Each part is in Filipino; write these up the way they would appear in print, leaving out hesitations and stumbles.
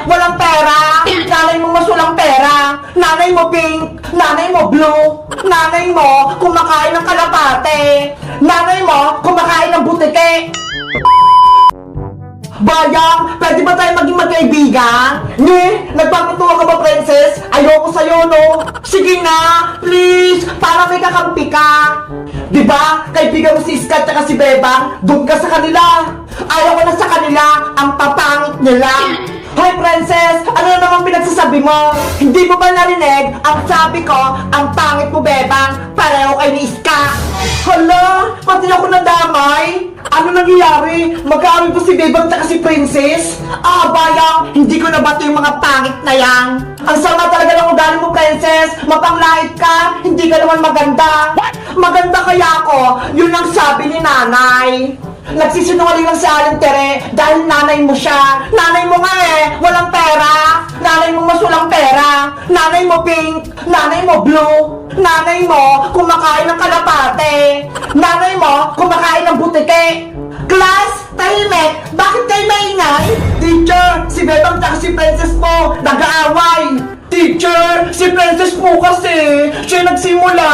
walang pera. Nanay mo mas walang pera. Nanay mo pink, nanay mo blue. Nanay mo kumakain ng kalapate. Nanay mo kumakain ng butike. Bayang, pwede ba tayo maging magkaibigan? Ni, nagpapatuwa ka ba, princess? Ayoko sa'yo, no? Sige na, please, para may kakampi ka. Diba, kaibigan mo si Iska at si Bebang, doon ka sa kanila. Ayaw ko na sa kanila, ang papangit nila. Hoy, princess, ano na naman pinagsasabi mo? Hindi mo ba narinig? Ang sabi ko, ang pangit mo, Bebang, pareho kay ni Iska. Hala, pati ako nadamay. Ano nangyayari? Mag-aaway po si Bebang at si Princess? Ah, bayang, hindi ko nabato yung mga pangit na yan. Ang sama talaga ng ugali mo, Princess. Mapanglait ka, hindi ka naman maganda. Maganda kaya ako, yun ang sabi ni nanay. Nagsisinungaling lang si Aling Tere dahil nanay mo siya. Nanay mo nga walang pera. Nanay mo mas walang pera. Nanay mo pink, nanay mo blue. Nanay mo kumakain ng kalapate. Nanay mo kumakain ng butike. Class, tahimik, bakit kayo maingay? Teacher, si Bebang at si Princess po nag-aaway. Teacher, si Princess po kasi siya nagsimula.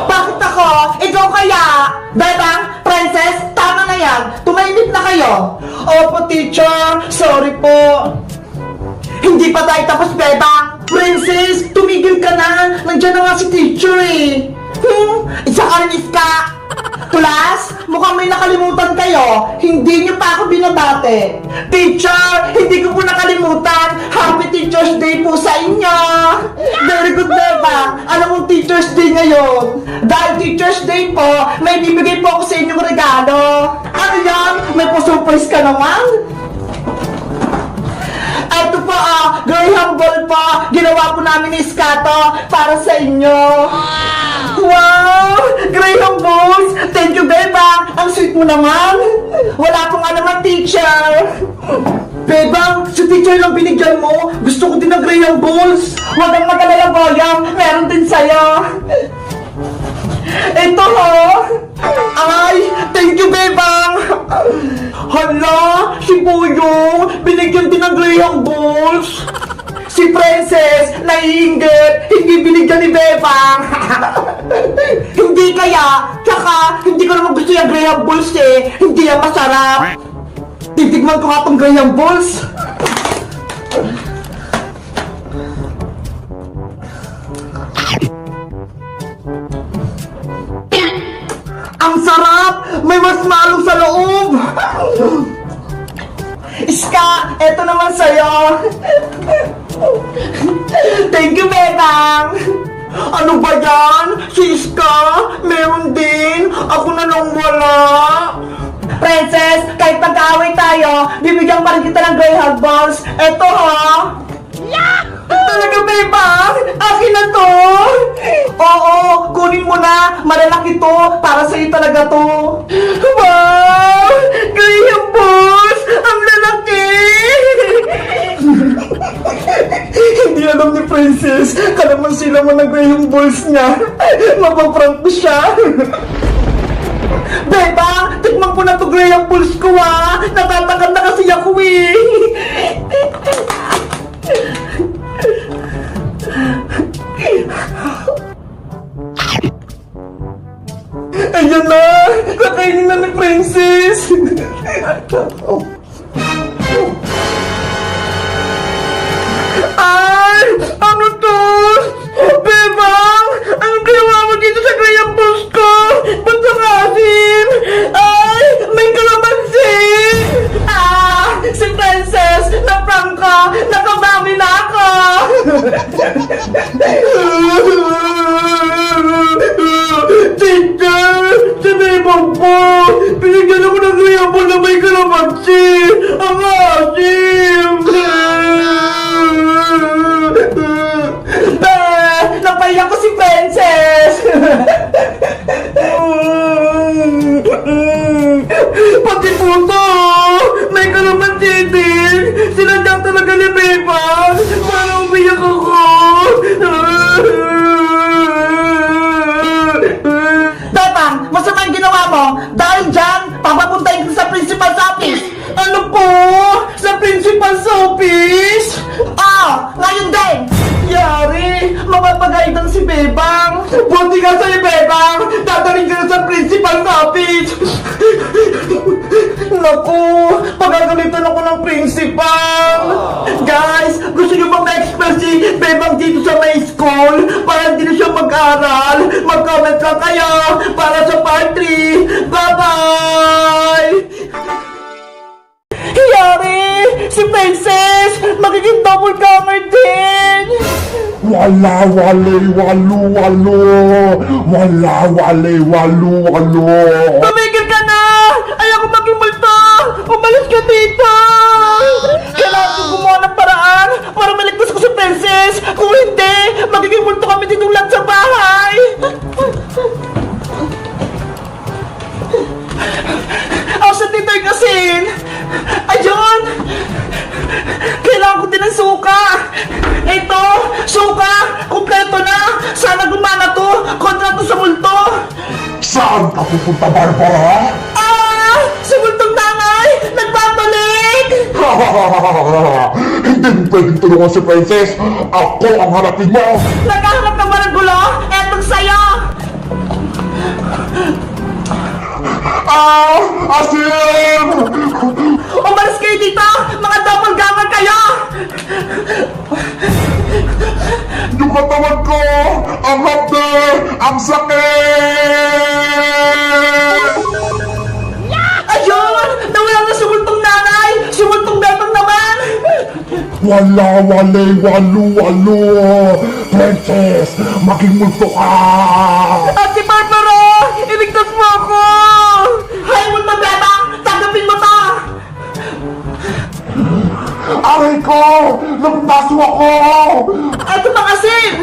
Bakit ako? Ikaw kaya? Bebang, Princess, tama na yan. Tumahimik na kayo. Opo, teacher. Sorry po. Hindi pa tayo tapos, Bebang. Princess, tumigil ka na. Nandiyan na nga si teacher Isa ka rin, Iska. Class, mukhang may nakalimutan kayo. Hindi niyo pa ako binabate. Teacher, hindi ko po nakalimutan. Happy Teacher's Day po sa inyo. Very good, Bebang. Alam mong Teacher's Day ngayon. Dahil Teacher's Day po, may bibigay po ako sa inyong regalo. Ano yan? May pa-surprise ka naman? Ito po Graham Ball po. Ginawa po namin ni Iskato para sa inyo. Wow! Graham Balls! Thank you, Bebang! Ang sweet mo naman! Wala pong naman, teacher! Bebang, si teacher lang binigyan mo. Gusto ko din ng Graham Balls. Huwag kang mag-alala, Boyang. Meron din sa'yo. Ito Ay! Thank you, Bebang! Hala! Si Boyong! Binigyan din ng Graham Balls! Si Princess, naiinggit, hindi binigyan ni Bebang. Hindi kaya, tsaka hindi ko naman gusto yung Graham Balls hindi yan masarap. Titigman ko nga tong Graham Balls. Ang sarap! May marshmallow sa loob! Iska, eto naman sa'yo. Thank you, Bebang. Ano ba yan? Si Iska, meron din. Ako na lang wala. Princess, kahit pag-aaway tayo, bibigyan pa rin kita ng Graham Balls. Eto Talaga, Bebang? Akin na to? Oo, kunin mo na. Malalaki to. Para sa'yo talaga to. Wow! Graham Balls! Ang lalaki! Hindi alam ni Princess. Kalaman sila mo ng Graham Balls niya. Mapaprank ko siya. Bebang, tikman ko na to Graham Balls ko Natatakad na kasi ako Ayan na! Kakainin na ni Princess! Ay! Ano to? Bebang! Anong ginawa mo dito sa Graham Balls ko? Ba't ang asim? Ay! May kalamansi! Si Princess! Na-prank ka! Nakabawi na ako! Teacher! Si Bebang po! Binigyan ako ng Graham Ball na may kalamansi! Ang asim! Napaiyak ko si Princess! Pati puto! May kalamansi din! Sinadyang talaga ni Bebang! Para umiyak ako! Bebang! Masama ang ginawa mo! Dahil dyan, papapuntahin ko sa principal's office! Ano po? Naku, pagagalitan ako ng principal. Guys, gusto nyo bang ma-expel si Bebang dito sa may school para hindi na siya mag-aral? Mag-comment lang kayo para sa part 3. Bye-bye! Yari! Si Princess! Magiging double gamer din! Wala, wale, walu, walo. Wala, wale, walu, walo. Tumigil ka na! Ayoko maging multo! Umalis ka dito! Kailangan ko gumawa ng paraan para maligtas ko si Princess! Kung hindi, magiging multo kami dito lang sa bahay! Ako sa titoy kasin! Ayun! Kailangan ko din ng suka! Ito! Suka! Kompleto na! Sana gumana to! Kontra to sa multo! Saan ka pupunta, Barbara? Ah! Si multong nanay! Nagpapalik! Hindi mo pwedeng tulungan si Princess. Ako ang harapin mo. Naghahanap ka ba ng gulo? Etong sa'yo! Asim! Umalis kayo dito! Mga double gamer kayo! Yung katawan ko! Ang hapde! Ang sakit! Ayun! Nawala na si multong nanay! Si multong bebang naman! Wala, wale, walu, walo. Princess, maging multo ka! Ate Barbara! Iligtas mo ako! Hay, multong bebang! Tanggapin mo to! Aray ko! Nagpaso ako! Ito mga asin!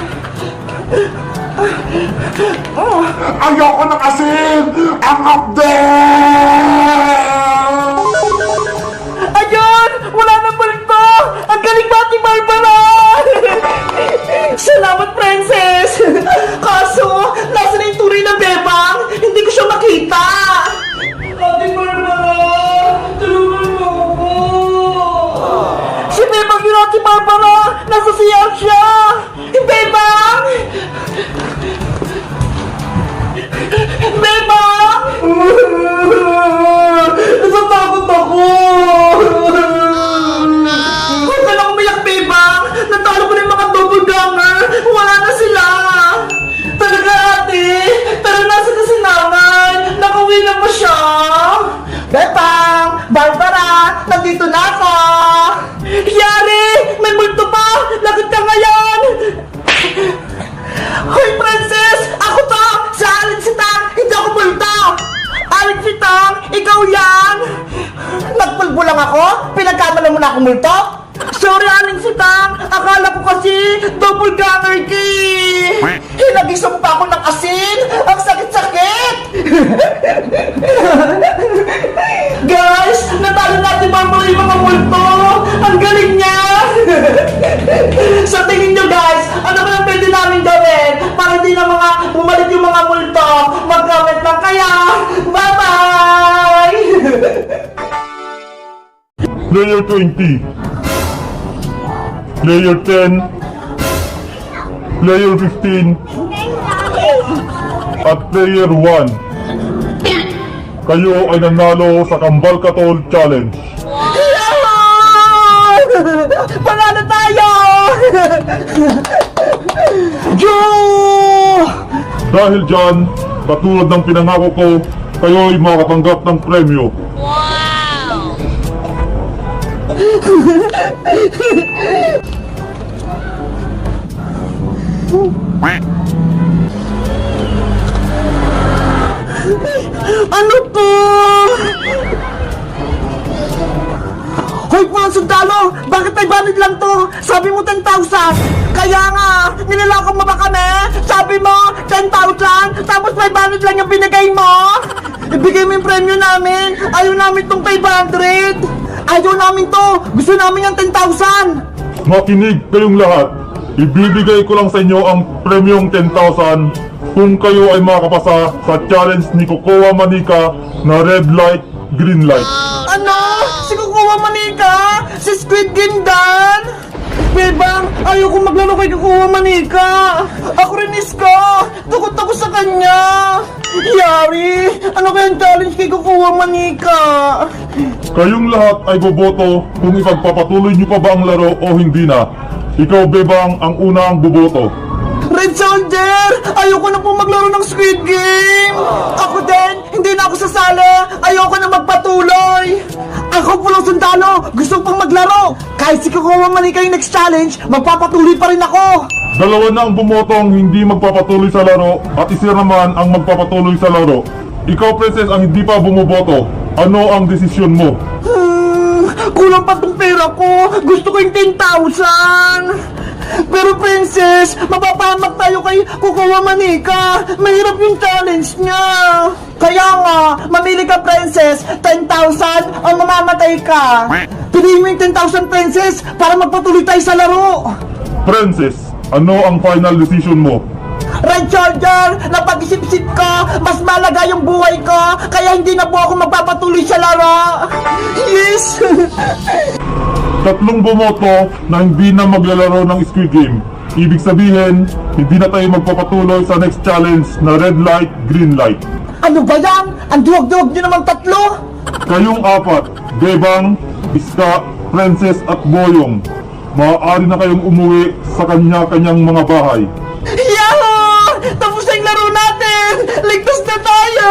Ayoko ng asin! Ang hapde! Ayun! Wala nang multo! Ang galing ba, Ate Barbara? Salamat, Princess! Kaso, nasa na yung tunay na bebang? Hindi ko siya makita! Ate Barbara! Tulungan mo ako! Si Bebang yun, Ate Barbara! Nasa siya siya! Bebang! Bebang! Natatakot ako! Huwag ka lang umiyak, Bebang! Natalo ko na yung mga double ganger! Wala na sila! Talaga, ate! Pero nasa na si nanay! Nakauwi na ba siya? Bebang! Barbara! Nandito na ako! Yari! May multo pa! Lagot ka ngayon! Hoy, Princess! Ako to! Si Alin Sitang! Hindi ako multo! Alin Sitang! Ikaw yan! Nagpulbo lang ako? Pinagkamala mo na ako multo? Sorry, Alin Sitang! Akala ko kasi double ganger key! Hinagisa mo pa ako ng asin! Ang sakit-sakit! Guys! Natalo natin Barbara yung mga multo! Ang galing niya! Sa tingin nyo, guys, ano ba ang pwede namin gawin para hindi na mga bumalik yung mga multo? Mag-comment lang kaya! Bye-bye! Layer 20. Layer 10. Layer 15. At Layer 1. Kayo ay nanalo sa Kambal Katol Challenge. Panalo tayo! Joe! Dahil dyan, katulad ng pinangako ko, kayo ay makatanggap ng premyo. Ano to? Hoy, mga sundalo! Bakit may banid lang to? Sabi mo 10,000! Kaya nga, nilalakang mo ba kami? Sabi mo, 10,000! Tapos may banid lang yung binigay mo? Ibigay mo yung premyo namin! Ayaw namin tong 500! Ayaw namin to! Gusto namin yung 10,000! Makinig kayong lahat. Ibibigay ko lang sa inyo ang premyong 10,000 kung kayo ay makapasa sa challenge ni Cocoa Manika na red light, green light. Ano? Si Kukuha Manika? Si Squid Game Dan? Bebang, ayoko maglaro kay Kukuha Manika. Ako rin iska. Takot ako sa kanya. Yari! Ano kayang challenge kay Kukuha Manika? Kayong lahat ay boboto kung ipagpapatuloy niyo pa ba ang laro o hindi na. Ikaw, Bebang, ang unang boboto. Red Soldier! Ayoko na po maglaro ng Squid Game! Ako din! Hindi na ako sasali! Ayoko na magpatuloy! Ako pulang sundalo! Gusto pang maglaro! Kahit si Kukuha Manika yung next challenge, magpapatuloy pa rin ako! Dalawa na ang bumotong hindi magpapatuloy sa laro at isa naman ang magpapatuloy sa laro. Ikaw, Princess, ang hindi pa bumuboto. Ano ang desisyon mo? Kulang pa tong pera ko! Gusto ko yung 10,000! Pero Princess, mapapahamak tayo kay Kukuha Manika! Mahirap yung challenge niya! Kaya nga, mamili ka Princess, 10,000 o mamamatay ka! Piliin mo yung 10,000 Princess para magpatuloy tayo sa laro! Princess, ano ang final decision mo? Red Soldier, napag-isip-isip ko, mas malaga yung buhay ko, kaya hindi na po ako magpapatuloy sa laro! Yes! Tatlong bumoto na hindi na maglalaro ng Squid Game. Ibig sabihin, hindi na tayo magpapatuloy sa next challenge na red light, green light. Ano ba yan? Ang duwag-duwag nyo naman tatlo! Kayong apat, Bebang, Iska, Princess at Boyong, maaari na kayong umuwi sa kanya-kanyang mga bahay. Yahoo! Tapos na yung laro natin! Ligtas na tayo!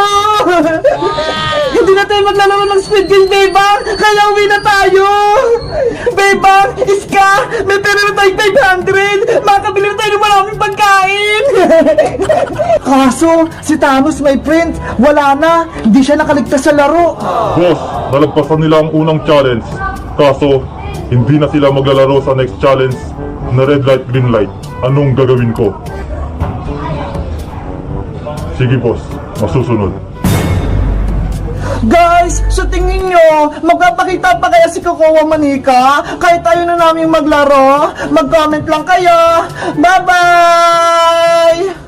Hindi na tayo maglalaro ng Squid Game, Bebang! Kaya uwi na tayo! Bebang! Iska! May pera na tayo 500! Makakabili na tayo ng maraming pagkain! Kaso, si Thanos may print. Wala na. Hindi siya nakaligtas sa laro. Boss, nalagpasan nila ang unang challenge. Kaso, hindi na sila maglalaro sa next challenge na red light, green light. Anong gagawin ko? Sige boss, masusunod. Guys, sa tingin nyo, magpapakita pa kaya si Kukuha Manika? Kahit tayo na namin maglaro? Mag-comment lang kayo. Bye-bye!